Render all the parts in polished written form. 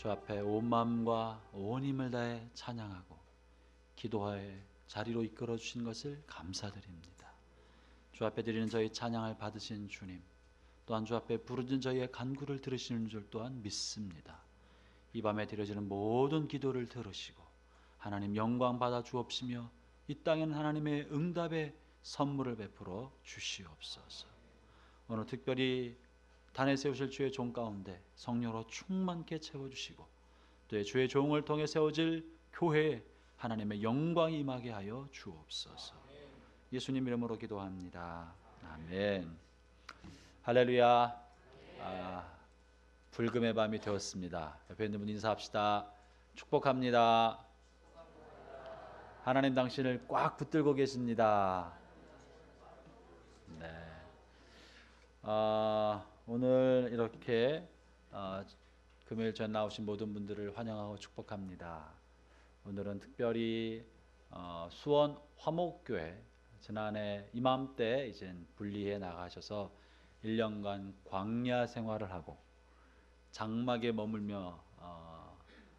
주 앞에 온 마음과 온 힘을 다해 찬양하고 기도하여 자리로 이끌어 주신 것을 감사드립니다. 주 앞에 드리는 저희 찬양을 받으신 주님, 또한 주 앞에 부르짖은 저희의 간구를 들으시는 줄 또한 믿습니다. 이 밤에 드려지는 모든 기도를 들으시고 하나님 영광 받아 주옵시며 이 땅에는 하나님의 응답의 선물을 베풀어 주시옵소서. 오늘 특별히 단에 세우실 주의 종 가운데 성령으로 충만케 채워주시고 또 주의 종을 통해 세워질 교회에 하나님의 영광이 임하게 하여 주옵소서. 예수님 이름으로 기도합니다. 아멘. 할렐루야. 불금의 밤이 되었습니다. 옆에 있는 분 인사합시다. 축복합니다. 하나님 당신을 꽉 붙들고 계십니다. 네. 오늘 이렇게 금요일 전 나오신 모든 분들을 환영하고 축복합니다. 오늘은 특별히 수원 화목교회 지난해 이맘때 이제 분리해 나가셔서 1년간 광야 생활을 하고 장막에 머물며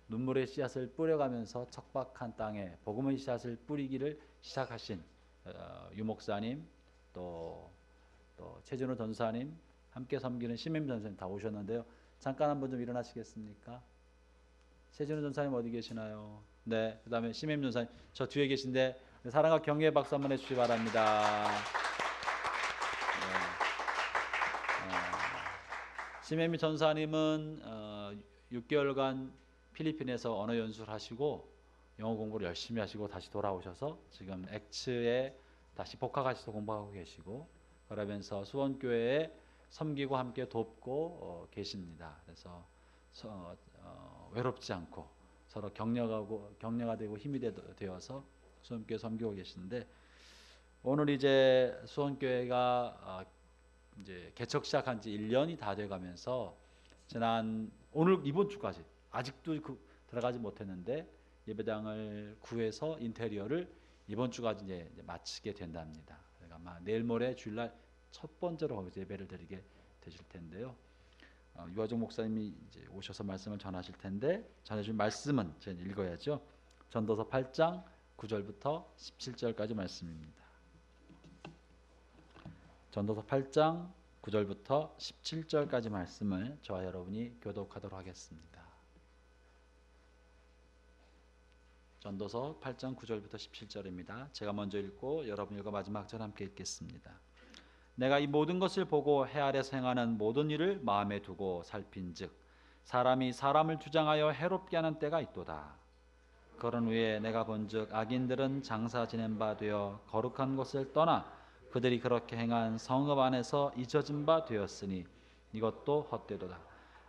눈물의 씨앗을 뿌려가면서 척박한 땅에 복음의 씨앗을 뿌리기를 시작하신 유목사님 또 최준호 전사님 함께 섬기는 심임 전사님 다 오셨는데요. 잠깐 한번 좀 일어나시겠습니까? 최준호 전사님 어디 계시나요? 네, 그 다음에 심임 전사님 저 뒤에 계신데 사랑과 격려의 박수 한번 해주시기 바랍니다. 심임 전사님은 6개월간 필리핀에서 언어 연수를 하시고 영어 공부를 열심히 하시고 다시 돌아오셔서 지금 엑츠에 다시 복학하셔서 공부하고 계시고 그러면서 수원교회에 섬기고 함께 돕고 계십니다. 그래서 외롭지 않고 서로 격려가 되고 힘이 되어서 수원교회 섬기고 계시는데 오늘 이제 수원교회가 이제 개척 시작한 지 1년이 다 돼가면서 오늘 이번 주까지 아직도 들어가지 못했는데 예배당을 구해서 인테리어를 이번 주까지 이제 마치게 된답니다. 그러니까 아마 내일 모레 주일날 첫 번째로 거기서 예배를 드리게 되실 텐데요. 유아종 목사님이 이제 오셔서 말씀을 전하실 텐데 전해주신 말씀은 제가 읽어야죠. 전도서 8장 9절부터 17절까지 말씀입니다. 전도서 8장 9절부터 17절까지 말씀을 저와 여러분이 교독하도록 하겠습니다. 전도서 8장 9절부터 17절입니다. 제가 먼저 읽고 여러분 읽어 마지막 절 함께 읽겠습니다. 내가 이 모든 것을 보고 해 아래서 행하는 모든 일을 마음에 두고 살핀즉 사람이 사람을 주장하여 해롭게 하는 때가 있도다. 그런 후에 내가 본즉 악인들은 장사 지낸 바 되어 거룩한 것을 떠나 그들이 그렇게 행한 성읍 안에서 잊어진 바 되었으니 이것도 헛되도다.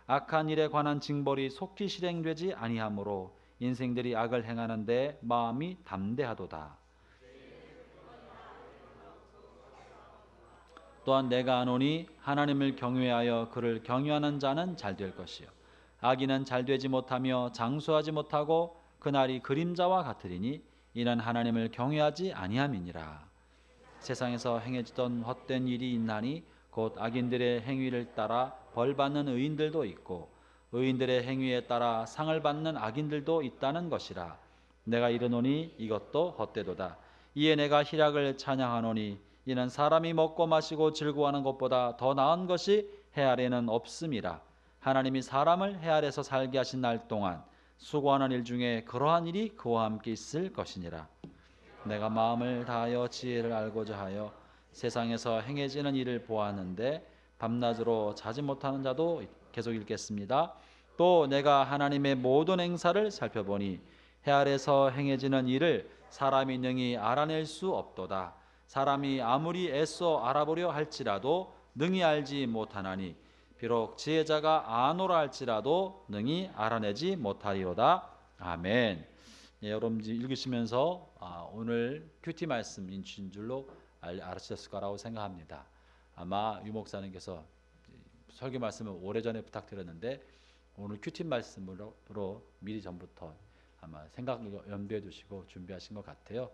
악한 일에 관한 징벌이 속히 실행되지 아니하므로 인생들이 악을 행하는데 마음이 담대하도다. 또한 내가 아노니 하나님을 경외하여 그를 경유하는 자는 잘될 것이요 악인은 잘되지 못하며 장수하지 못하고 그날이 그림자와 같으리니 이는 하나님을 경외하지 아니함이니라. 세상에서 행해지던 헛된 일이 있나니 곧 악인들의 행위를 따라 벌받는 의인들도 있고 의인들의 행위에 따라 상을 받는 악인들도 있다는 것이라. 내가 이르노니 이것도 헛되도다. 이에 내가 희락을 찬양하노니 이는 사람이 먹고 마시고 즐거워하는 것보다 더 나은 것이 해 아래는 없음이라. 하나님이 사람을 해 아래서 살게 하신 날 동안 수고하는 일 중에 그러한 일이 그와 함께 있을 것이니라. 내가 마음을 다하여 지혜를 알고자 하여 세상에서 행해지는 일을 보았는데 밤낮으로 자지 못하는 자도 계속 읽겠습니다. 또 내가 하나님의 모든 행사를 살펴보니 해 아래서 행해지는 일을 사람이 능히 알아낼 수 없도다. 사람이 아무리 애써 알아보려 할지라도 능히 알지 못하나니 비록 지혜자가 아노라 할지라도 능히 알아내지 못하리로다. 아멘. 예, 여러분 읽으시면서 오늘 큐티 말씀 인치인 줄로 알으셨을 거라고 생각합니다. 아마 유 목사님께서 설교 말씀을 오래전에 부탁드렸는데 오늘 큐티 말씀으로 미리 전부터 아마 생각을 염두에 두시고 준비하신 것 같아요.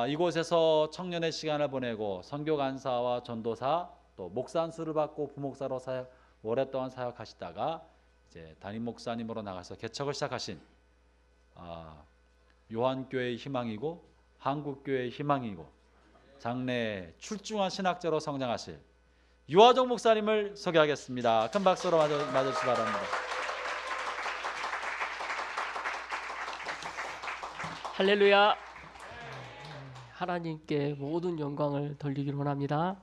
이곳에서 청년의 시간을 보내고 선교 간사와 전도사 또 목사 안수를 받고 부목사로 오랫동안 사역하시다가 이제 담임 목사님으로 나가서 개척을 시작하신 요한교회의 희망이고 한국교회의 희망이고 장래에 출중한 신학자로 성장하실 유아종 목사님을 소개하겠습니다. 큰 박수로 맞아주시기 바랍니다. 할렐루야. 하나님께 모든 영광을 돌리기를 원합니다.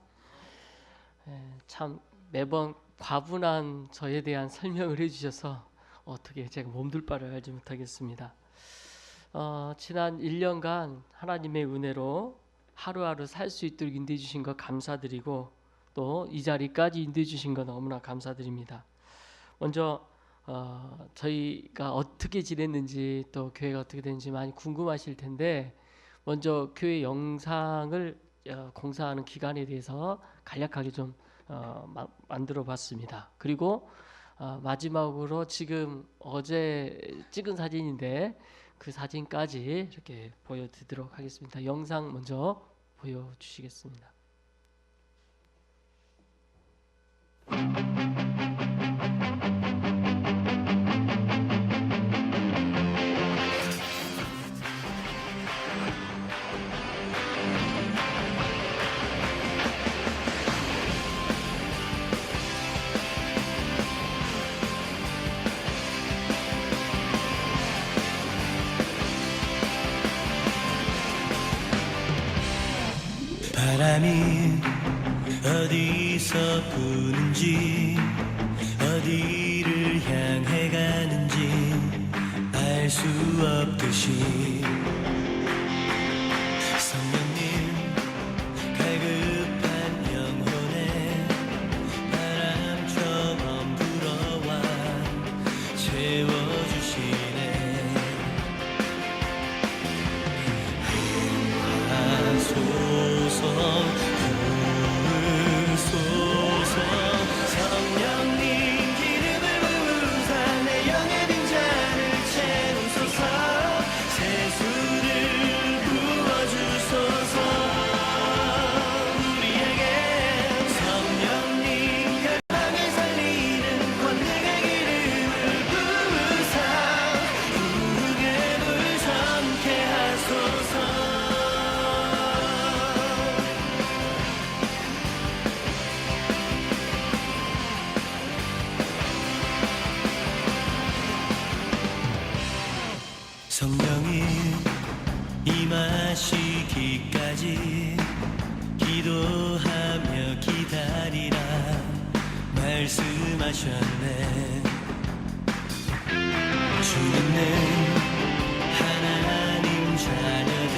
참 매번 과분한 저에 대한 설명을 해주셔서 어떻게 제가 몸둘 바를 알지 못하겠습니다. 지난 1년간 하나님의 은혜로 하루하루 살 수 있도록 인도해 주신 것 감사드리고 또 이 자리까지 인도해 주신 것 너무나 감사드립니다. 먼저 저희가 어떻게 지냈는지 또 교회가 어떻게 되는지 많이 궁금하실 텐데 먼저 교회 영상을 공사하는 기간에 대해서 간략하게 좀 만들어 봤습니다. 그리고 마지막으로 지금 어제 찍은 사진인데 그 사진까지 이렇게 보여드리도록 하겠습니다. 영상 먼저 보여주시겠습니다. 바람이 어디서 부는지 어디를 향해 가는지 알 수 없듯이 성령님 갈급한 영혼에 바람처럼 불어와 채워주시네. 하소서 성령님 기름을 부으사 내 영의 빈잔을 채우소서. 세수를 부어주소서. 우리에게 성령님 열방을 살리는 권능의 기름을 부으사 부흥의 불 전케 하소서. 성령이 임하시기까지 기도하며 기다리라 말씀하셨네. 주는 하나님 자녀들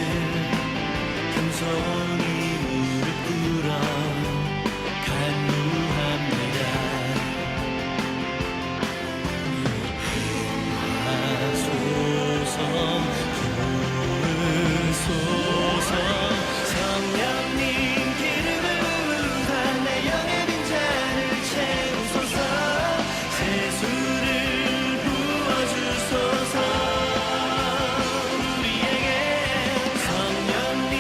겸손히 무릎 꿇어 간구합니다. 성령님 기름을 부으사 내 영의 빈잔을 채우소서. 세수를 부어주소서. 우리에게 성령님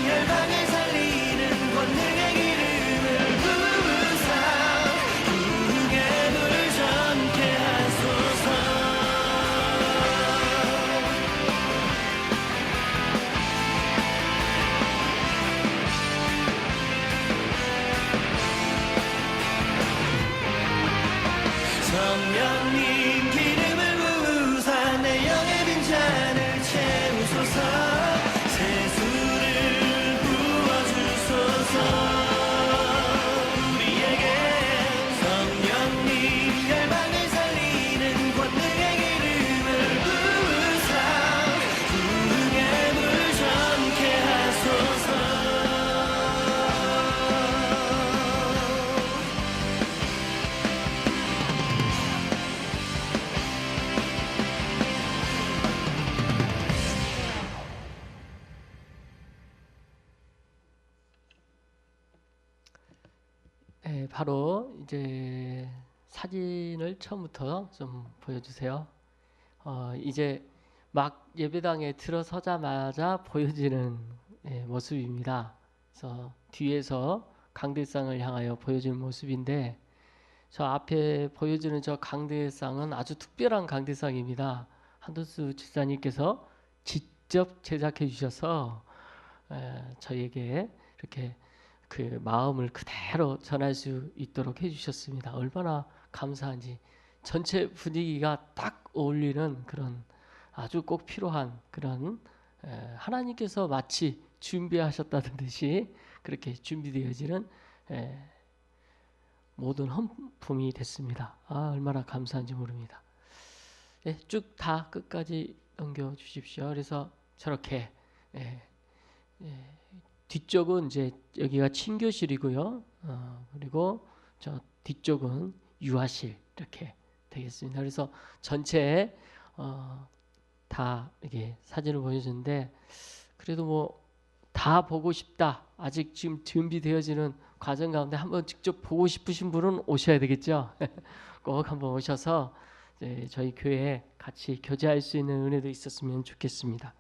열방을 살리는 권능의 기름을 부으사 부흥의 불 전케 하소서. 성령님 기름을 부으사 내 영의 빈잔을 채우소서. 세수를 부어주소서. 우리에게 성령님 열방을 살리는 권능의 기름을 부으사 부흥의 불 전케 하소서. 바로 이제 사진을 처음부터 좀 보여주세요. 이제 막 예배당에 들어서자마자 보여지는 모습입니다. 그래서 뒤에서 강대상을 향하여 보여지는 모습인데 저 앞에 보여지는 저 강대상은 아주 특별한 강대상입니다. 한도수 집사님께서 직접 제작해 주셔서 저에게 이렇게 그 마음을 그대로 전할 수 있도록 해주셨습니다. 얼마나 감사한지. 전체 분위기가 딱 어울리는 그런 아주 꼭 필요한 그런 하나님께서 마치 준비하셨다는 듯이 그렇게 준비되어지는 모든 헌품이 됐습니다. 아, 얼마나 감사한지 모릅니다. 쭉 다 끝까지 넘겨 주십시오. 그래서 저렇게 뒤쪽은 이제 여기가 친교실이고요. 그리고 저 뒤쪽은 유아실 이렇게 되겠습니다. 그래서 전체에 다 이게 사진을 보여주는데 그래도 뭐 다 보고 싶다. 아직 지금 준비되어지는 과정 가운데 한번 직접 보고 싶으신 분은 오셔야 되겠죠. 꼭 한번 오셔서 저희 교회에 같이 교제할 수 있는 은혜도 있었으면 좋겠습니다.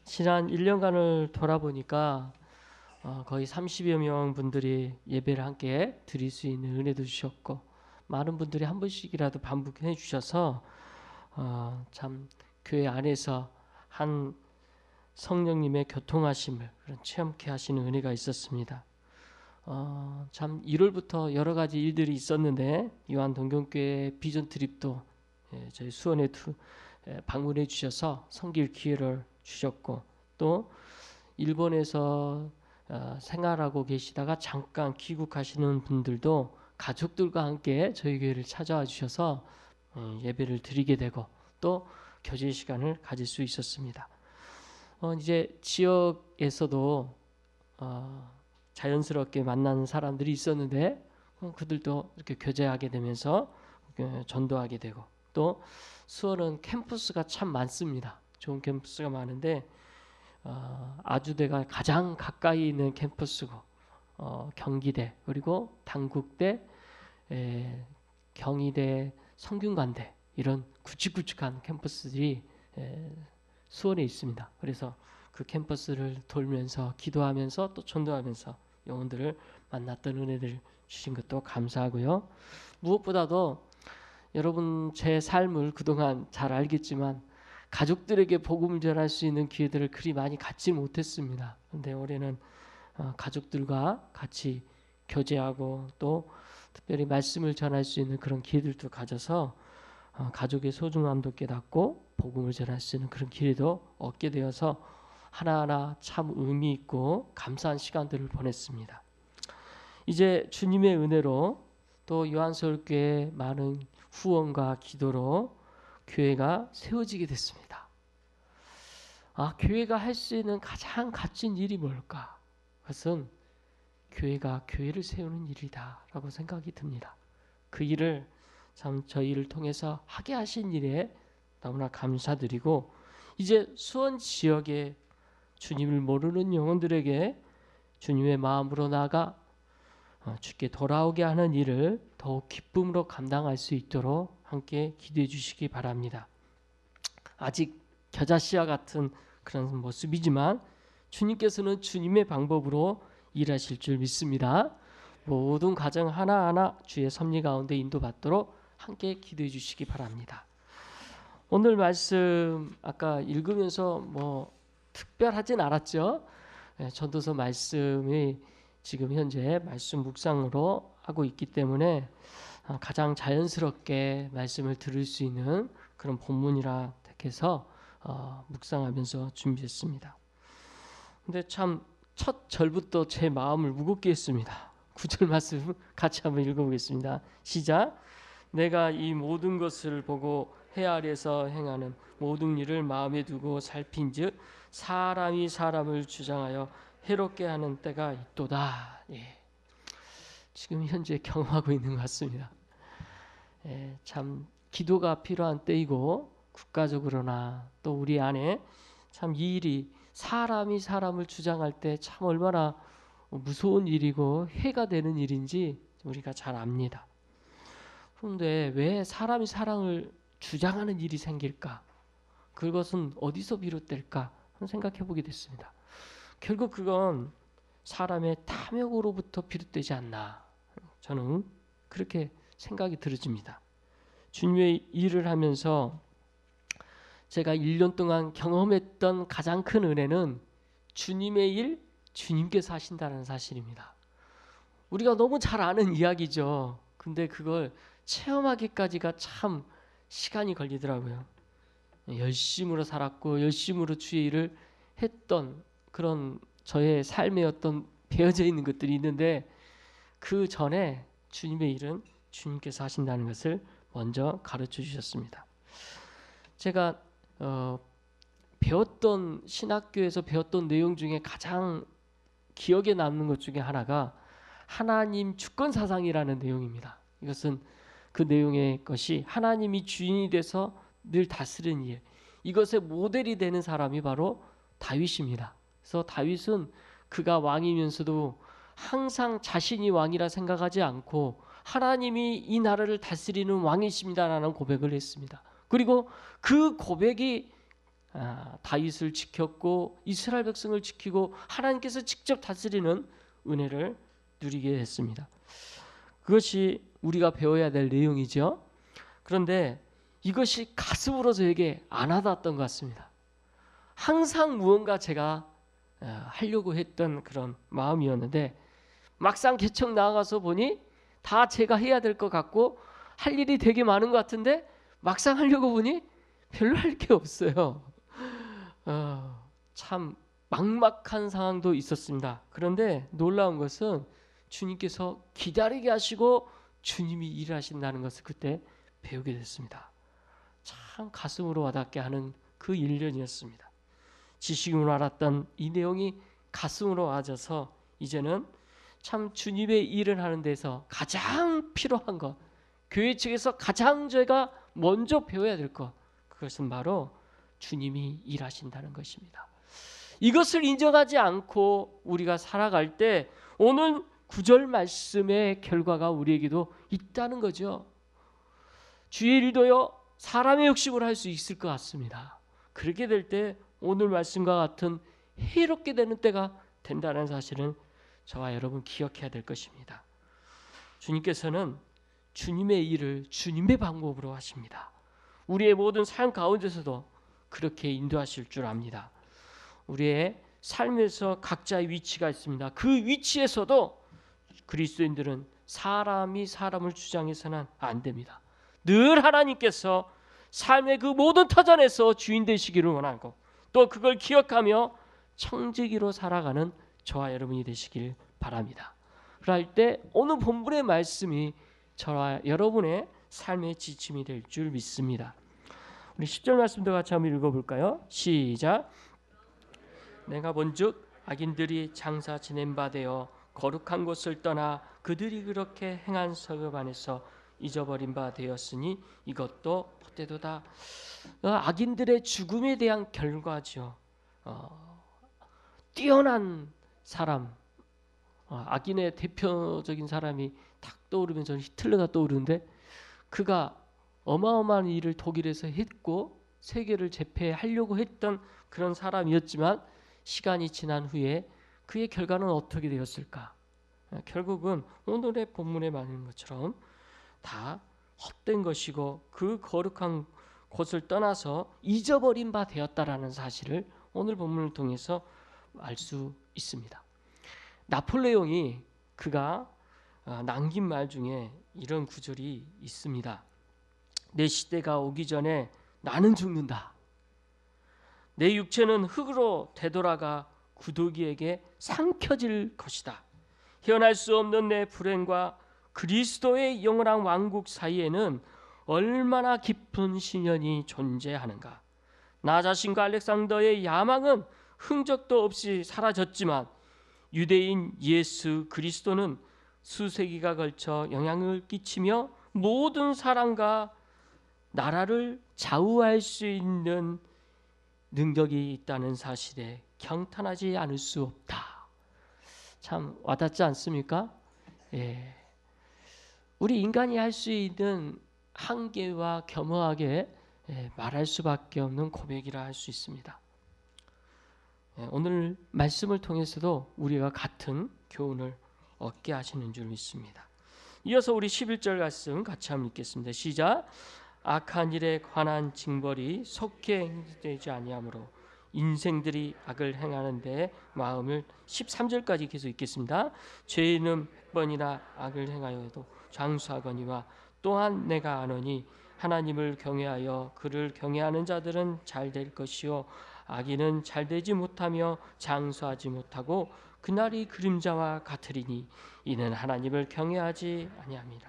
지난 1년간을 돌아보니까 거의 30여 명 분들이 예배를 함께 드릴 수 있는 은혜도 주셨고 많은 분들이 한 번씩이라도 반복해 주셔서 참 교회 안에서 한 성령님의 교통하심을 체험케 하시는 은혜가 있었습니다. 참 1월부터 여러 가지 일들이 있었는데 요한 동경교회 비전 트립도 저희 수원에 방문해 주셔서 섬길 기회를 주셨고 또 일본에서 생활하고 계시다가 잠깐 귀국하시는 분들도 가족들과 함께 저희 교회를 찾아와 주셔서 예배를 드리게 되고 또 교제 시간을 가질 수 있었습니다. 이제 지역에서도 자연스럽게 만나는 사람들이 있었는데 그들도 이렇게 교제하게 되면서 전도하게 되고 또 수원은 캠퍼스가 참 많습니다. 좋은 캠퍼스가 많은데 아주대가 가장 가까이 있는 캠퍼스고 경기대 그리고 단국대, 경희대, 성균관대 이런 굵직굵직한 캠퍼스들이 수원에 있습니다. 그래서 그 캠퍼스를 돌면서 기도하면서 또 전도하면서 영혼들을 만났던 은혜를 주신 것도 감사하고요. 무엇보다도 여러분 제 삶을 그동안 잘 알겠지만 가족들에게 복음을 전할 수 있는 기회들을 그리 많이 갖지 못했습니다. 그런데 올해는 가족들과 같이 교제하고 또 특별히 말씀을 전할 수 있는 그런 기회들도 가져서 가족의 소중함도 깨닫고 복음을 전할 수 있는 그런 기회도 얻게 되어서 하나하나 참 의미 있고 감사한 시간들을 보냈습니다. 이제 주님의 은혜로 또 요한서울교회 많은 후원과 기도로 교회가 세워지게 됐습니다. 교회가 할 수 있는 가장 값진 일이 뭘까? 그것은 교회가 교회를 세우는 일이다라고 생각이 듭니다. 그 일을 참 저희를 통해서 하게 하신 일에 너무나 감사드리고 이제 수원 지역에 주님을 모르는 영혼들에게 주님의 마음으로 나아가 주께 돌아오게 하는 일을 더욱 기쁨으로 감당할 수 있도록 함께 기도해 주시기 바랍니다. 아직 겨자씨와 같은 그런 모습이지만 주님께서는 주님의 방법으로 일하실 줄 믿습니다. 모든 가정 하나하나 주의 섭리 가운데 인도받도록 함께 기도해 주시기 바랍니다. 오늘 말씀 아까 읽으면서 뭐 특별하진 않았죠. 전도서 말씀이 지금 현재 말씀 묵상으로 하고 있기 때문에 가장 자연스럽게 말씀을 들을 수 있는 그런 본문이라 택해서 묵상하면서 준비했습니다. 근데 참 첫 절부터 제 마음을 무겁게 했습니다. 9절 말씀 같이 한번 읽어보겠습니다. 시작. 내가 이 모든 것을 보고 해 아래에서 행하는 모든 일을 마음에 두고 살핀즉 사람이 사람을 주장하여 해롭게 하는 때가 있도다. 지금 현재 경험하고 있는 것 같습니다. 참 기도가 필요한 때이고 국가적으로나 또 우리 안에 참 이 일이 사람이 사람을 주장할 때 참 얼마나 무서운 일이고 해가 되는 일인지 우리가 잘 압니다. 그런데 왜 사람이 사람을 주장하는 일이 생길까? 그것은 어디서 비롯될까? 생각해 보게 됐습니다. 결국 그건 사람의 탐욕으로부터 비롯되지 않나. 저는 그렇게 생각이 들어집니다. 주님의 일을 하면서 제가 1년 동안 경험했던 가장 큰 은혜는 주님의 일, 주님께서 하신다는 사실입니다. 우리가 너무 잘 아는 이야기죠. 근데 그걸 체험하기까지가 참 시간이 걸리더라고요. 열심으로 살았고 열심으로 주의 일을 했던 그런 저의 삶의 어떤 배어져 있는 것들이 있는데 그 전에 주님의 일은 주님께서 하신다는 것을 먼저 가르쳐 주셨습니다. 제가 배웠던 신학교에서 배웠던 내용 중에 가장 기억에 남는 것 중에 하나가 하나님 주권 사상이라는 내용입니다. 이것은 그 내용의 것이 하나님이 주인이 돼서 늘 다스리는 일, 이것의 모델이 되는 사람이 바로 다윗입니다. 그래서 다윗은 그가 왕이면서도 항상 자신이 왕이라 생각하지 않고 하나님이 이 나라를 다스리는 왕이십니다라는 고백을 했습니다. 그리고 그 고백이 다윗을 지켰고 이스라엘 백성을 지키고 하나님께서 직접 다스리는 은혜를 누리게 했습니다. 그것이 우리가 배워야 될 내용이죠. 그런데 이것이 가슴으로 저에게 안 와닿았던 것 같습니다. 항상 무언가 제가 하려고 했던 그런 마음이었는데 막상 개척 나아가서 보니 다 제가 해야 될 것 같고 할 일이 되게 많은 것 같은데 막상 하려고 보니 별로 할 게 없어요. 참 막막한 상황도 있었습니다. 그런데 놀라운 것은 주님께서 기다리게 하시고 주님이 일하신다는 것을 그때 배우게 됐습니다. 참 가슴으로 와닿게 하는 그 1년이었습니다. 지식으로 알았던 이 내용이 가슴으로 와져서 이제는 참 주님의 일을 하는 데서 가장 필요한 것, 교회 측에서 가장 저희가 먼저 배워야 될 것, 그것은 바로 주님이 일하신다는 것입니다. 이것을 인정하지 않고 우리가 살아갈 때 오늘 9절 말씀의 결과가 우리에게도 있다는 거죠. 주의 일도요 사람의 욕심으로 할 수 있을 것 같습니다. 그렇게 될 때 오늘 말씀과 같은 해롭게 되는 때가 된다는 사실은 저와 여러분 기억해야 될 것입니다. 주님께서는 주님의 일을 주님의 방법으로 하십니다. 우리의 모든 삶 가운데서도 그렇게 인도하실 줄 압니다. 우리의 삶에서 각자의 위치가 있습니다. 그 위치에서도 그리스도인들은 사람이 사람을 주장해서는 안 됩니다. 늘 하나님께서 삶의 그 모든 터전에서 주인 되시기를 원하고 또 그걸 기억하며 청지기로 살아가는 저와 여러분이 되시길 바랍니다. 그럴 때 오늘 본문의 말씀이 저와 여러분의 삶의 지침이 될 줄 믿습니다. 우리 10절 말씀도 같이 한번 읽어볼까요? 시작. 내가 본즉 악인들이 장사 지낸 바 되어 거룩한 곳을 떠나 그들이 그렇게 행한 성읍 안에서 잊어버린 바 되었으니 이것도 헛되도다. 악인들의 죽음에 대한 결과죠. 뛰어난 사람, 악인의 대표적인 사람이 딱 떠오르면 저는 히틀러가 떠오르는데 그가 어마어마한 일을 독일에서 했고 세계를 제패하려고 했던 그런 사람이었지만 시간이 지난 후에 그의 결과는 어떻게 되었을까? 결국은 오늘의 본문에 말하는 것처럼 다 헛된 것이고 그 거룩한 곳을 떠나서 잊어버린 바 되었다라는 사실을 오늘 본문을 통해서 알 수 있습니다. 나폴레옹이 그가 남긴 말 중에 이런 구절이 있습니다. 내 시대가 오기 전에 나는 죽는다. 내 육체는 흙으로 되돌아가 구더기에게 삼켜질 것이다. 헤어날 수 없는 내 불행과 그리스도의 영원한 왕국 사이에는 얼마나 깊은 신연이 존재하는가. 나 자신과 알렉산더의 야망은 흔적도 없이 사라졌지만 유대인 예수 그리스도는 수세기가 걸쳐 영향을 끼치며 모든 사람과 나라를 좌우할 수 있는 능력이 있다는 사실에 경탄하지 않을 수 없다. 참 와닿지 않습니까? 예. 우리 인간이 할 수 있는 한계와 겸허하게 말할 수밖에 없는 고백이라 할 수 있습니다. 오늘 말씀을 통해서도 우리가 같은 교훈을 얻게 하시는 줄 믿습니다. 이어서 우리 11절 말씀 같이 한번 읽겠습니다. 시작. 악한 일에 관한 징벌이 속히 행되지 아니하므로 인생들이 악을 행하는데 마음을 13절까지 계속 읽겠습니다. 죄인은 100번이나 악을 행하여도 장수하거니와 또한 내가 아노니 하나님을 경외하여 그를 경외하는 자들은 잘 될 것이요 악인은 잘 되지 못하며 장수하지 못하고 그날이 그림자와 같으리니 이는 하나님을 경외하지 아니함이라.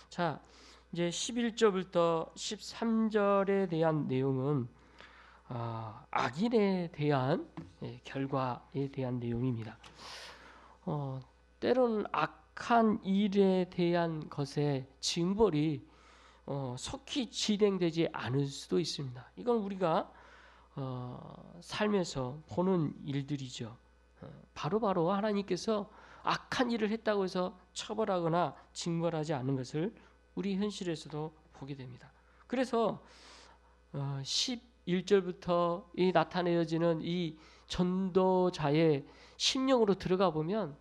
자, 이제 11절부터 13절에 대한 내용은 악인에 대한 결과에 대한 내용입니다. 때로는 악한 일에 대한 것의 징벌이 속히 진행되지 않을 수도 있습니다. 이건 우리가 삶에서 보는 일들이죠. 바로바로 하나님께서 악한 일을 했다고 해서 처벌하거나 징벌하지 않는 것을 우리 현실에서도 보게 됩니다. 그래서 11절부터 이 나타내어지는 이 전도자의 심령으로 들어가 보면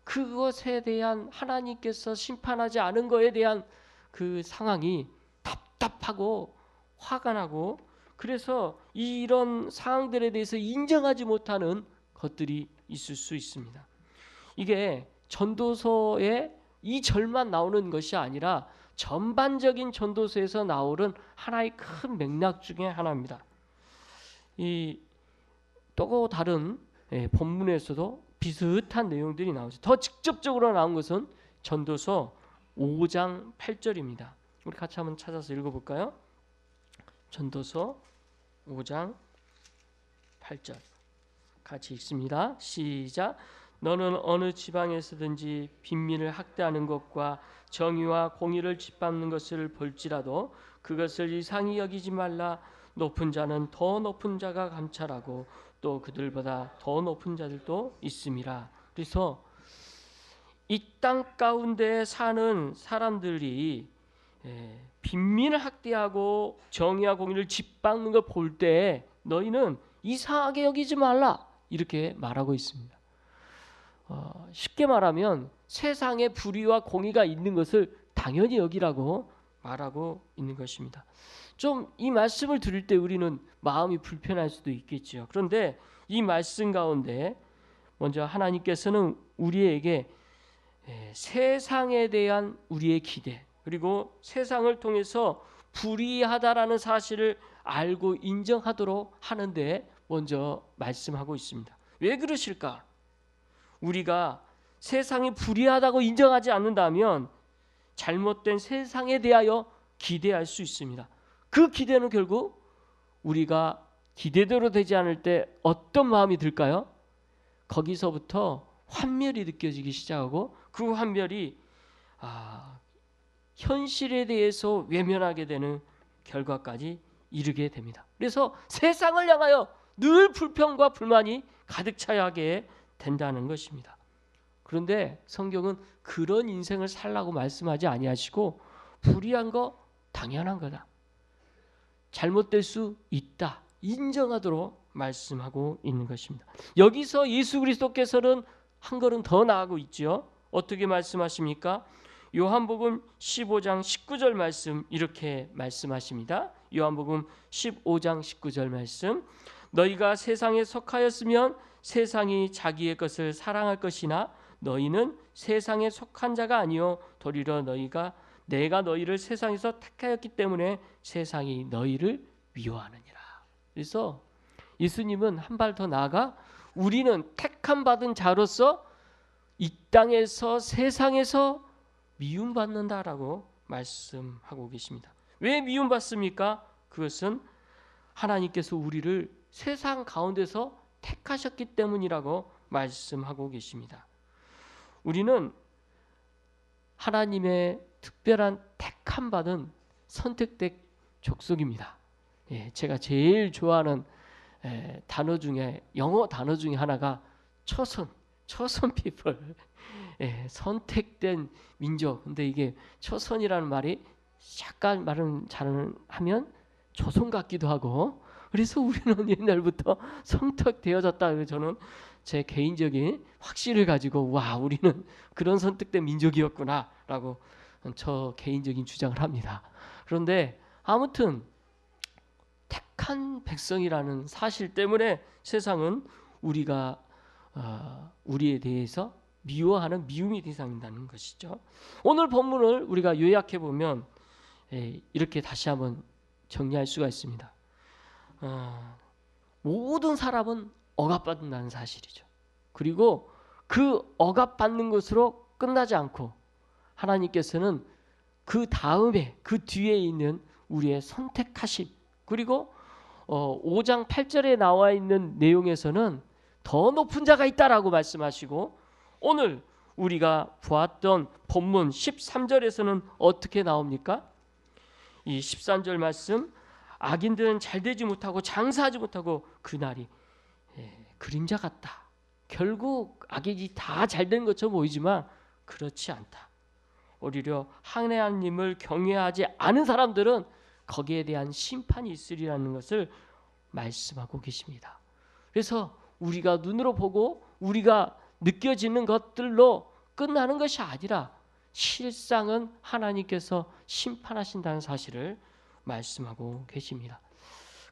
그것에 대한 하나님께서 심판하지 않은 것에 대한 그 상황이 답답하고 화가 나고 그래서 이런 상황들에 대해서 인정하지 못하는 것들이 있을 수 있습니다. 이게 전도서에 이 절만 나오는 것이 아니라 전반적인 전도서에서 나오는 하나의 큰 맥락 중에 하나입니다. 이 또 다른 본문에서도 비슷한 내용들이 나오죠. 더 직접적으로 나온 것은 전도서 5장 8절입니다. 우리 같이 한번 찾아서 읽어볼까요? 전도서 5장 8절 같이 읽습니다. 시작. 너는 어느 지방에서든지 빈민을 학대하는 것과 정의와 공의를 짓밟는 것을 볼지라도 그것을 이상히 여기지 말라. 높은 자는 더 높은 자가 감찰하고 또 그들보다 더 높은 자들도 있음이라. 그래서 이 땅 가운데 사는 사람들이 빈민을 학대하고 정의와 공의를 짓밟는 걸 볼 때 너희는 이상하게 여기지 말라 이렇게 말하고 있습니다. 쉽게 말하면 세상에 불의와 공의가 있는 것을 당연히 여기라고 말하고 있는 것입니다. 좀 이 말씀을 들을 때 우리는 마음이 불편할 수도 있겠죠. 그런데 이 말씀 가운데 먼저 하나님께서는 우리에게 세상에 대한 우리의 기대 그리고 세상을 통해서 불의하다라는 사실을 알고 인정하도록 하는데 먼저 말씀하고 있습니다. 왜 그러실까? 우리가 세상이 불의하다고 인정하지 않는다면 잘못된 세상에 대하여 기대할 수 있습니다. 그 기대는 결국 우리가 기대대로 되지 않을 때 어떤 마음이 들까요? 거기서부터 환멸이 느껴지기 시작하고 그 환멸이 현실에 대해서 외면하게 되는 결과까지 이르게 됩니다. 그래서 세상을 향하여 늘 불평과 불만이 가득 차게 된다는 것입니다. 그런데 성경은 그런 인생을 살라고 말씀하지 아니하시고 불의한 거 당연한 거다. 잘못될 수 있다. 인정하도록 말씀하고 있는 것입니다. 여기서 예수 그리스도께서는 한 걸음 더 나아가고 있죠. 어떻게 말씀하십니까? 요한복음 15장 19절 말씀 이렇게 말씀하십니다. 요한복음 15장 19절 말씀. 너희가 세상에 속하였으면 세상이 자기의 것을 사랑할 것이나 너희는 세상에 속한 자가 아니요 도리어 내가 너희를 세상에서 택하였기 때문에 세상이 너희를 미워하느니라. 그래서 예수님은 한 발 더 나아가 우리는 택함 받은 자로서 이 땅에서 세상에서 미움받는다라고 말씀하고 계십니다. 왜 미움받습니까? 그것은 하나님께서 우리를 세상 가운데서 택하셨기 때문이라고 말씀하고 계십니다. 우리는 하나님의 특별한 택함 받은 선택된 족속입니다. 제가 제일 좋아하는 단어 중에 영어 단어 중에 하나가 chosen people, 선택된 민족. 근데 이게 chosen이라는 말이 약간 말은 잘하면 조선 같기도 하고 그래서 우리는 옛날부터 선택되어졌다. 저는 제 개인적인 확신을 가지고 와 우리는 그런 선택된 민족이었구나 라고 저 개인적인 주장을 합니다. 그런데 아무튼 택한 백성이라는 사실 때문에 세상은 우리가 우리에 대해서 미워하는 미움의 대상이라는 것이죠. 오늘 본문을 우리가 요약해 보면 이렇게 다시 한번 정리할 수가 있습니다. 모든 사람은 억압받는다는 사실이죠. 그리고 그 억압받는 것으로 끝나지 않고 하나님께서는 그 다음에 그 뒤에 있는 우리의 선택하심, 그리고 5장 8절에 나와 있는 내용에서는 더 높은 자가 있다라고 말씀하시고, 오늘 우리가 보았던 본문 13절에서는 어떻게 나옵니까? 이 13절 말씀, 악인들은 잘되지 못하고 장사하지 못하고 그날이 그림자 같다. 결국 악인이 다 잘된 것처럼 보이지만 그렇지 않다. 오히려 하나님을 경외하지 않은 사람들은 거기에 대한 심판이 있으리라는 것을 말씀하고 계십니다. 그래서 우리가 눈으로 보고 우리가 느껴지는 것들로 끝나는 것이 아니라 실상은 하나님께서 심판하신다는 사실을 말씀하고 계십니다.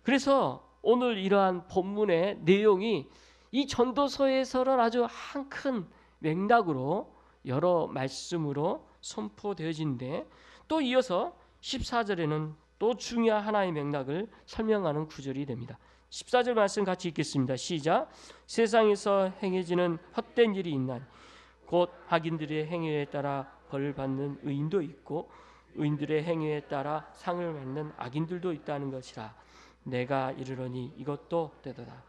그래서 오늘 이러한 본문의 내용이 이 전도서에서는 아주 한 큰 맥락으로 여러 말씀으로 선포되어지는데, 또 이어서 14절에는 또 중요한 하나의 맥락을 설명하는 구절이 됩니다. 14절 말씀 같이 읽겠습니다. 시작. 세상에서 행해지는 헛된 일이 있나니 곧 악인들의 행위에 따라 벌을 받는 의인도 있고 의인들의 행위에 따라 상을 받는 악인들도 있다는 것이라. 내가 이르러니 이것도 되도다.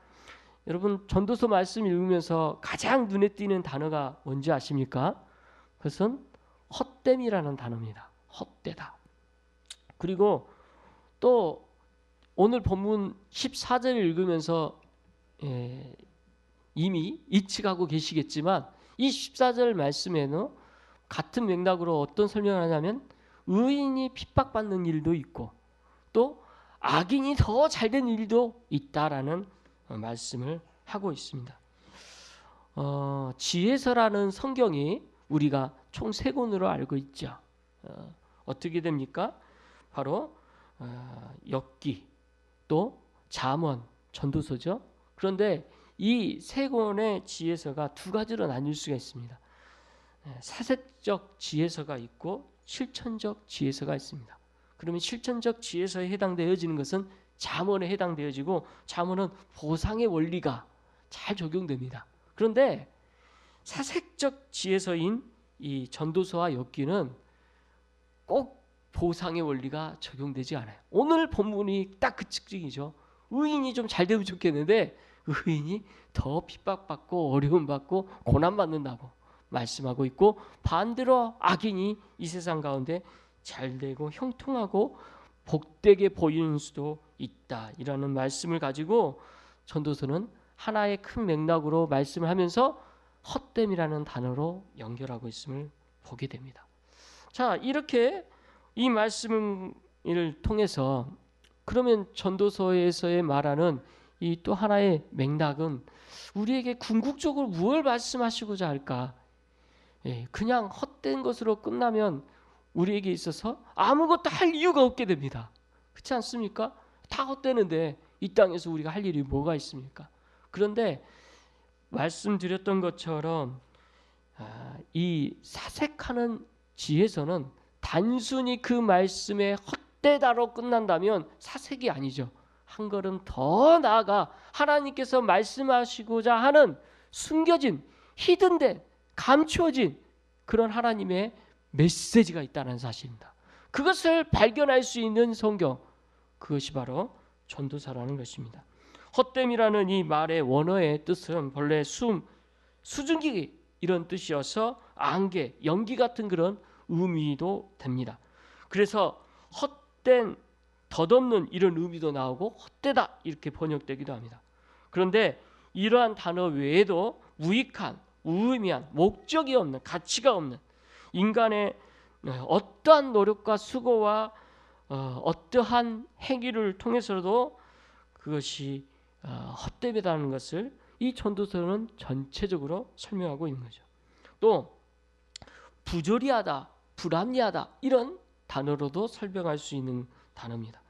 여러분, 전도서 말씀 읽으면서 가장 눈에 띄는 단어가 뭔지 아십니까? 그것은 헛됨이라는 단어입니다. 헛되다. 그리고 또 오늘 본문 14절을 읽으면서 이미 예측하고 계시겠지만 이 14절 말씀에는 같은 맥락으로 어떤 설명을 하냐면 의인이 핍박받는 일도 있고 또 악인이 더 잘된 일도 있다라는 말씀을 하고 있습니다. 지혜서라는 성경이 우리가 총 3권으로 알고 있죠. 어떻게 됩니까? 바로 욥기, 또 잠언, 전도서죠. 그런데 이 3권의 지혜서가 2가지로 나뉠 수가 있습니다. 사색적 지혜서가 있고 실천적 지혜서가 있습니다. 그러면 실천적 지혜서에 해당되어지는 것은 잠언에 해당되어지고, 잠언은 보상의 원리가 잘 적용됩니다. 그런데 사색적 지혜서인 이 전도서와 욥기는 꼭 보상의 원리가 적용되지 않아요. 오늘 본문이 딱 그 특징이죠. 의인이 좀 잘 되면 좋겠는데 의인이 더 핍박받고 어려움받고 고난받는다고 말씀하고 있고, 반대로 악인이 이 세상 가운데 잘되고 형통하고 복되게 보이는 수도 있다, 이라는 말씀을 가지고 전도서는 하나의 큰 맥락으로 말씀을 하면서 헛됨이라는 단어로 연결하고 있음을 보게 됩니다. 자, 이렇게 이 말씀을 통해서 그러면 전도서에서의 말하는 이 또 하나의 맥락은 우리에게 궁극적으로 무엇을 말씀하시고자 할까? 그냥 헛된 것으로 끝나면 우리에게 있어서 아무것도 할 이유가 없게 됩니다. 그렇지 않습니까? 다 헛되는데 이 땅에서 우리가 할 일이 뭐가 있습니까? 그런데 말씀드렸던 것처럼 이 사색하는 지혜서는 단순히 그 말씀에 헛되다로 끝난다면 사색이 아니죠. 한 걸음 더 나아가 하나님께서 말씀하시고자 하는 숨겨진, 히든된, 감추어진 그런 하나님의 메시지가 있다는 사실입니다. 그것을 발견할 수 있는 성경, 그것이 바로 전도서라는 것입니다. 헛됨이라는 이 말의 원어의 뜻은 본래 수증기 이런 뜻이어서 안개, 연기 같은 그런 의미도 됩니다. 그래서 헛된, 덧없는 이런 의미도 나오고 헛되다 이렇게 번역되기도 합니다. 그런데 이러한 단어 외에도 무익한, 무의미한, 목적이 없는, 가치가 없는 인간의 어떠한 노력과 수고와 어떠한 행위를 통해서도 그것이 헛되다는 것을 이 전도서는 전체적으로 설명하고 있는 거죠. 또 부조리하다, 불합리하다 이런 단어로도 설명할 수 있는 단어입니다.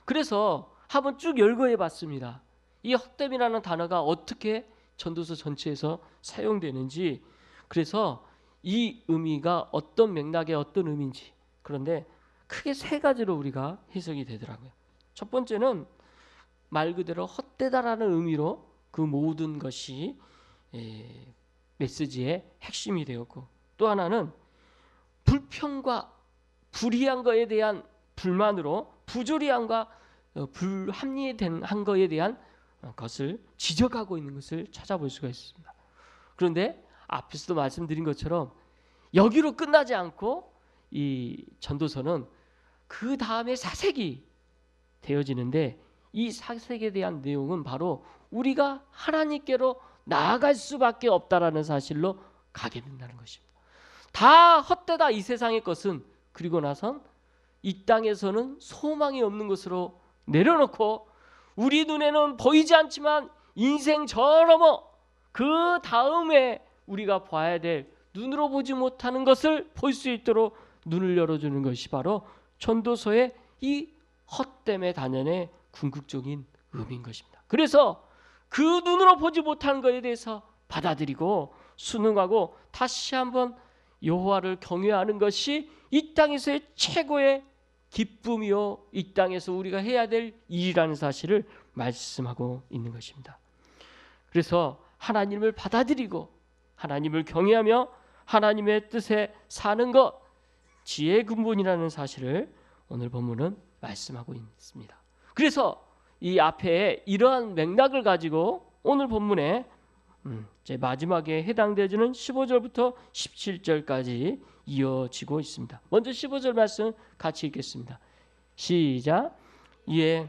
그래서 한번 쭉 열거해 봤습니다. 이 헛됨이라는 단어가 어떻게 전도서 전체에서 사용되는지, 그래서 이 의미가 어떤 맥락의 어떤 의미인지, 그런데 크게 세 가지로 우리가 해석이 되더라고요. 첫 번째는 말 그대로 헛되다라는 의미로 그 모든 것이 메시지의 핵심이 되었고, 또 하나는 불평과 불이한 것에 대한 불만으로 부조리함과 불합리한 것에 대한 것을 지적하고 있는 것을 찾아볼 수가 있습니다. 그런데 앞에서도 말씀드린 것처럼 여기로 끝나지 않고 이 전도서는 그 다음에 사색이 되어지는데, 이 사색에 대한 내용은 바로 우리가 하나님께로 나아갈 수밖에 없다라는 사실로 가게 된다는 것입니다. 다 헛되다 이 세상의 것은, 그리고 나선 이 땅에서는 소망이 없는 것으로 내려놓고 우리 눈에는 보이지 않지만 인생 저 너머 그 다음에 우리가 봐야 될 눈으로 보지 못하는 것을 볼 수 있도록 눈을 열어주는 것이 바로 전도서의 이 헛됨의 단연의 궁극적인 의미인 것입니다. 그래서 그 눈으로 보지 못하는 것에 대해서 받아들이고 순응하고 다시 한번 여호와를 경외하는 것이 이 땅에서의 최고의 기쁨이요, 이 땅에서 우리가 해야 될 일이라는 사실을 말씀하고 있는 것입니다. 그래서 하나님을 받아들이고 하나님을 경외하며 하나님의 뜻에 사는 것, 지혜의 근본이라는 사실을 오늘 본문은 말씀하고 있습니다. 그래서 이 앞에 이러한 맥락을 가지고 오늘 본문에 제 마지막에 해당되어지는 15절부터 17절까지 이어지고 있습니다. 먼저 15절 말씀 같이 읽겠습니다. 시작. 예.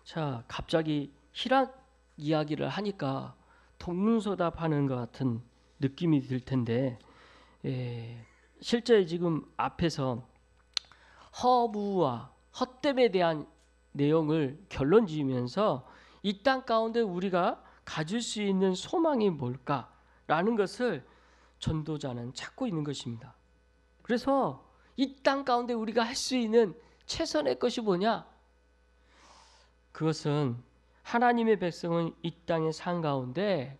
자, 갑자기 희락 이야기를 하니까 동문서답하는 것 같은 느낌이 들 텐데, 실제 지금 앞에서 허무와 헛됨에 대한 내용을 결론 지으면서 이 땅 가운데 우리가 가질 수 있는 소망이 뭘까라는 것을 전도자는 찾고 있는 것입니다. 그래서 이 땅 가운데 우리가 할 수 있는 최선의 것이 뭐냐? 그것은 하나님의 백성은 이 땅에 산 가운데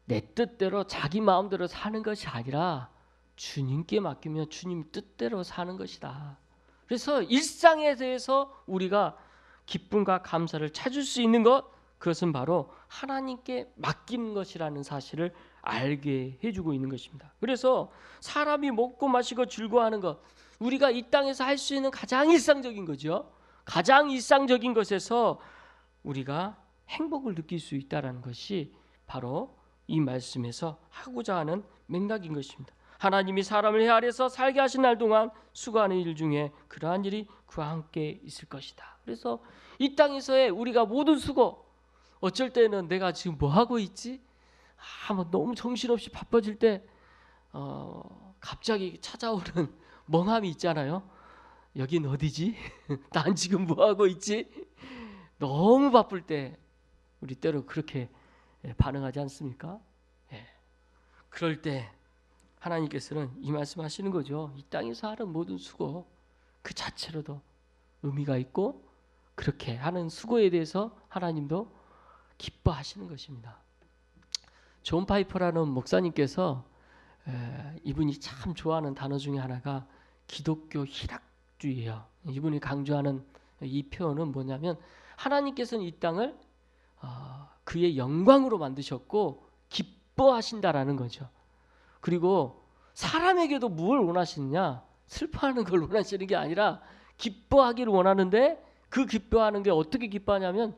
내 뜻대로 자기 마음대로 사는 것이 아니라 주님께 맡기며 주님 뜻대로 사는 것이다. 그래서 일상에 대해서 우리가 기쁨과 감사를 찾을 수 있는 것, 그것은 바로 하나님께 맡기는 것이라는 사실을 알게 해주고 있는 것입니다. 그래서 사람이 먹고 마시고 즐거워하는 것, 우리가 이 땅에서 할 수 있는 가장 일상적인 거죠. 가장 일상적인 것에서 우리가 행복을 느낄 수 있다는 것이 바로 이 말씀에서 하고자 하는 맥락인 것입니다. 하나님이 사람을 헤아려서 살게 하신 날 동안 수고하는 일 중에 그러한 일이 그와 함께 있을 것이다. 그래서 이 땅에서의 우리가 모든 수고, 어쩔 때는 내가 지금 뭐 하고 있지? 뭐 너무 정신없이 바빠질 때 갑자기 찾아오는 멍함이 있잖아요. 여긴 어디지? 난 지금 뭐 하고 있지? 너무 바쁠 때 우리 때로 그렇게 반응하지 않습니까? 그럴 때 하나님께서는 이 말씀하시는 거죠. 이 땅에서 하는 모든 수고 그 자체로도 의미가 있고, 그렇게 하는 수고에 대해서 하나님도 기뻐하시는 것입니다. 존 파이퍼라는 목사님께서 이분이 참 좋아하는 단어 중에 하나가 기독교 희락주의예요. 이분이 강조하는 이 표현은 뭐냐면, 하나님께서는 이 땅을 그의 영광으로 만드셨고 기뻐하신다라는 거죠. 그리고 사람에게도 무엇을 원하시느냐? 슬퍼하는 걸 원하시는 게 아니라 기뻐하기를 원하는데, 그 기뻐하는 게 어떻게 기뻐하냐면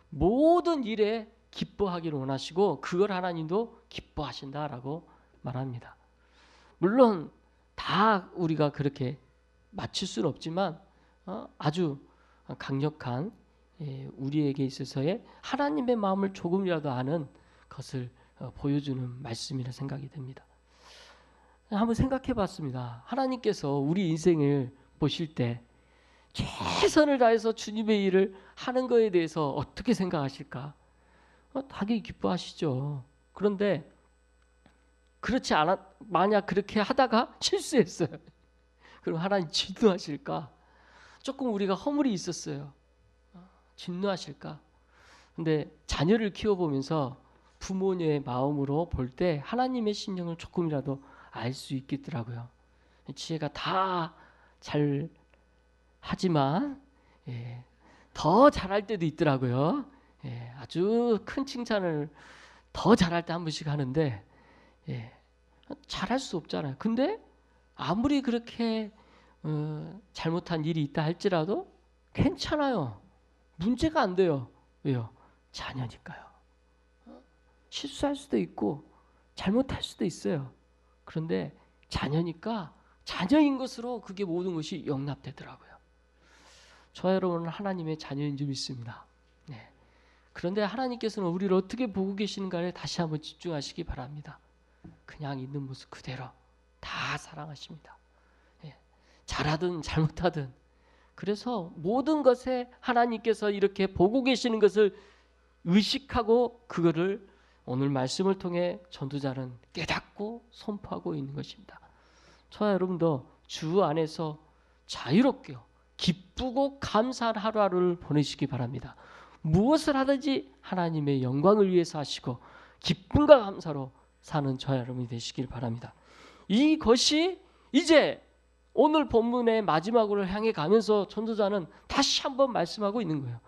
모든 일에 기뻐하기를 원하시고 그걸 하나님도 기뻐하신다라고 말합니다. 물론 다 우리가 그렇게 맞출 수는 없지만 아주 강력한 우리에게 있어서의 하나님의 마음을 조금이라도 아는 것을 보여주는 말씀이라 생각이 됩니다. 한번 생각해 봤습니다. 하나님께서 우리 인생을 보실 때 최선을 다해서 주님의 일을 하는 거에 대해서 어떻게 생각하실까? 당연히 기뻐하시죠. 그런데 그렇지 않아, 만약 그렇게 하다가 실수했어요. 그럼 하나님 진노하실까? 조금 우리가 허물이 있었어요. 진노하실까? 근데 자녀를 키워보면서 부모의 마음으로 볼 때 하나님의 심령을 조금이라도 알 수 있겠더라고요. 지혜가 다 잘 하지만 더 잘할 때도 있더라고요. 아주 큰 칭찬을 더 잘할 때 한 번씩 하는데 잘할 수 없잖아요. 근데 아무리 그렇게 잘못한 일이 있다 할지라도 괜찮아요. 문제가 안 돼요. 왜요? 자녀니까요. 실수할 수도 있고 잘못할 수도 있어요. 그런데 자녀니까 자녀인 것으로 그게 모든 것이 용납되더라고요. 저 여러분은 하나님의 자녀인 줄 믿습니다. 그런데 하나님께서는 우리를 어떻게 보고 계시는가에 다시 한번 집중하시기 바랍니다. 그냥 있는 모습 그대로 다 사랑하십니다. 잘하든 잘못하든. 그래서 모든 것에 하나님께서 이렇게 보고 계시는 것을 의식하고 그거를 오늘 말씀을 통해 전도자는 깨닫고 선포하고 있는 것입니다. 저와 여러분도 주 안에서 자유롭게 기쁘고 감사한 하루하루를 보내시기 바랍니다. 무엇을 하든지 하나님의 영광을 위해서 하시고 기쁨과 감사로 사는 저와 여러분이 되시길 바랍니다. 이것이 이제 오늘 본문의 마지막으로 향해 가면서 전도자는 다시 한번 말씀하고 있는 거예요.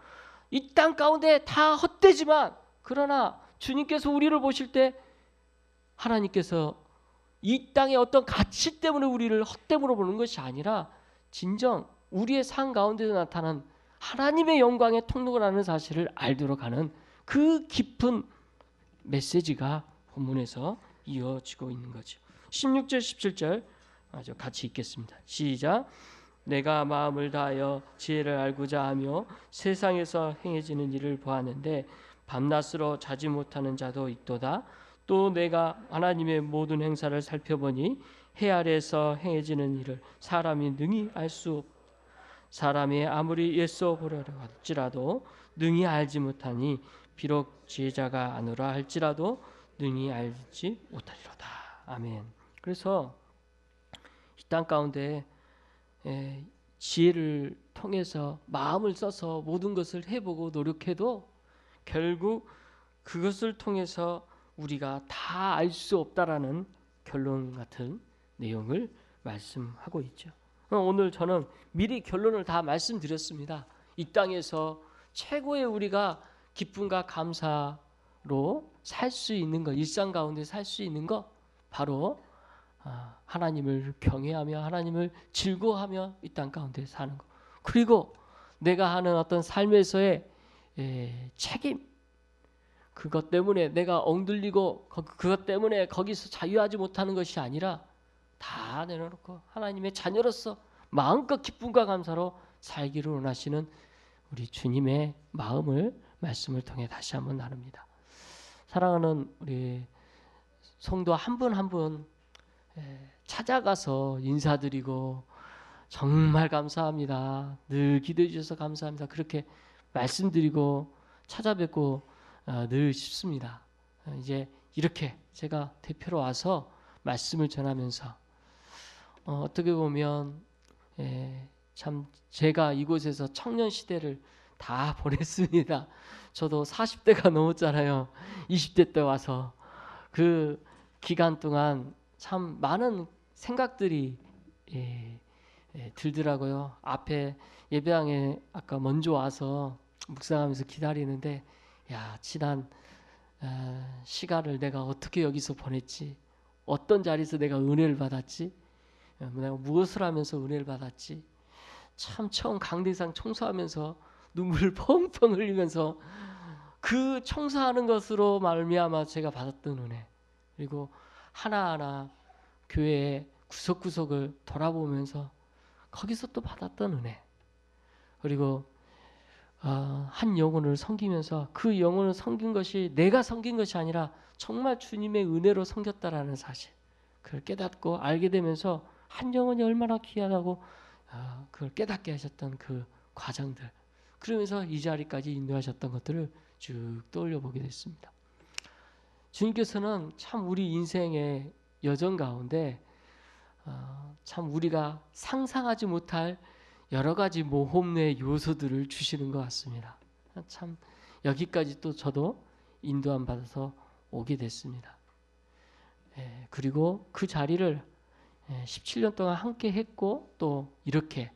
이 땅 가운데 다 헛되지만 그러나 주님께서 우리를 보실 때 하나님께서 이 땅의 어떤 가치 때문에 우리를 헛됨으로 보는 것이 아니라 진정 우리의 삶 가운데서 나타난 하나님의 영광의 통로라는 사실을 알도록 하는 그 깊은 메시지가 본문에서 이어지고 있는 거죠. 16절 17절 아주 같이 읽겠습니다. 시작. 내가 마음을 다하여 지혜를 알고자 하며 세상에서 행해지는 일을 보았는데 밤낮으로 자지 못하는 자도 있도다. 또 내가 하나님의 모든 행사를 살펴보니 해 아래에서 행해지는 일을 사람이 능히 알 수 없다. 사람이 아무리 애써 보려고 할지라도 능히 알지 못하니 비록 지혜자가 아노라 할지라도 능히 알지 못하리로다. 아멘. 그래서 이 땅 가운데 지혜를 통해서 마음을 써서 모든 것을 해보고 노력해도 결국 그것을 통해서 우리가 다 알 수 없다라는 결론 같은 내용을 말씀하고 있죠. 오늘 저는 미리 결론을 다 말씀드렸습니다. 이 땅에서 최고의 우리가 기쁨과 감사로 살 수 있는 것, 일상 가운데 살 수 있는 것 바로 하나님을 경외하며 하나님을 즐거워하며 이 땅 가운데 사는 것. 그리고 내가 하는 어떤 삶에서의 책임, 그것 때문에 내가 엉들리고 그것 때문에 거기서 자유하지 못하는 것이 아니라 다 내려놓고 하나님의 자녀로서 마음껏 기쁨과 감사로 살기를 원하시는 우리 주님의 마음을 말씀을 통해 다시 한번 나눕니다. 사랑하는 우리 성도 한 분 한 분 찾아가서 인사드리고 정말 감사합니다. 늘 기도해 주셔서 감사합니다. 그렇게 말씀드리고 찾아뵙고 늘 싶습니다. 이제 이렇게 제가 대표로 와서 말씀을 전하면서 어떻게 보면 참 제가 이곳에서 청년 시대를 다 보냈습니다. 저도 40대가 넘었잖아요. 20대 때 와서 그 기간 동안 참 많은 생각들이 들더라고요. 앞에 예배당에 아까 먼저 와서 묵상하면서 기다리는데 야, 지난 시간을 내가 어떻게 여기서 보냈지? 어떤 자리에서 내가 은혜를 받았지? 내가 무엇을 하면서 은혜를 받았지? 참 처음 강대상 청소하면서 눈물을 펑펑 흘리면서 그 청소하는 것으로 말미암아 제가 받았던 은혜, 그리고 하나하나 교회의 구석구석을 돌아보면서 거기서 또 받았던 은혜, 그리고 한 영혼을 섬기면서 그 영혼을 섬긴 것이 내가 섬긴 것이 아니라 정말 주님의 은혜로 섬겼다라는 사실, 그걸 깨닫고 알게 되면서 한 영혼이 얼마나 귀하다고 그걸 깨닫게 하셨던 그 과정들, 그러면서 이 자리까지 인도하셨던 것들을 쭉 떠올려 보게 됐습니다. 주님께서는 참 우리 인생의 여정 가운데 참 우리가 상상하지 못할 여러 가지 모험의 요소들을 주시는 것 같습니다. 참 여기까지 또 저도 인도함 받아서 오게 됐습니다. 그리고 그 자리를 17년 동안 함께 했고 또 이렇게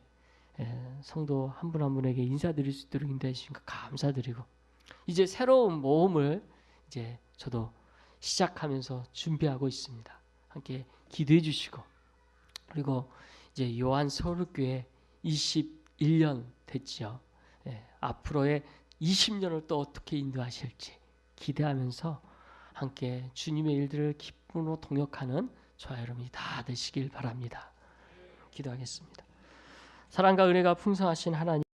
성도 한 분 한 분에게 인사드릴 수 있도록 인도해 주신 것 감사드리고, 이제 새로운 모험을 이제 저도 시작하면서 준비하고 있습니다. 함께 기도해 주시고, 그리고 이제 요한 서울교회 21년 됐지요. 앞으로의 20년을 또 어떻게 인도하실지 기대하면서 함께 주님의 일들을 기쁨으로 동역하는 저와 여러분이 다 되시길 바랍니다. 기도하겠습니다. 사랑과 은혜가 풍성하신 하나님,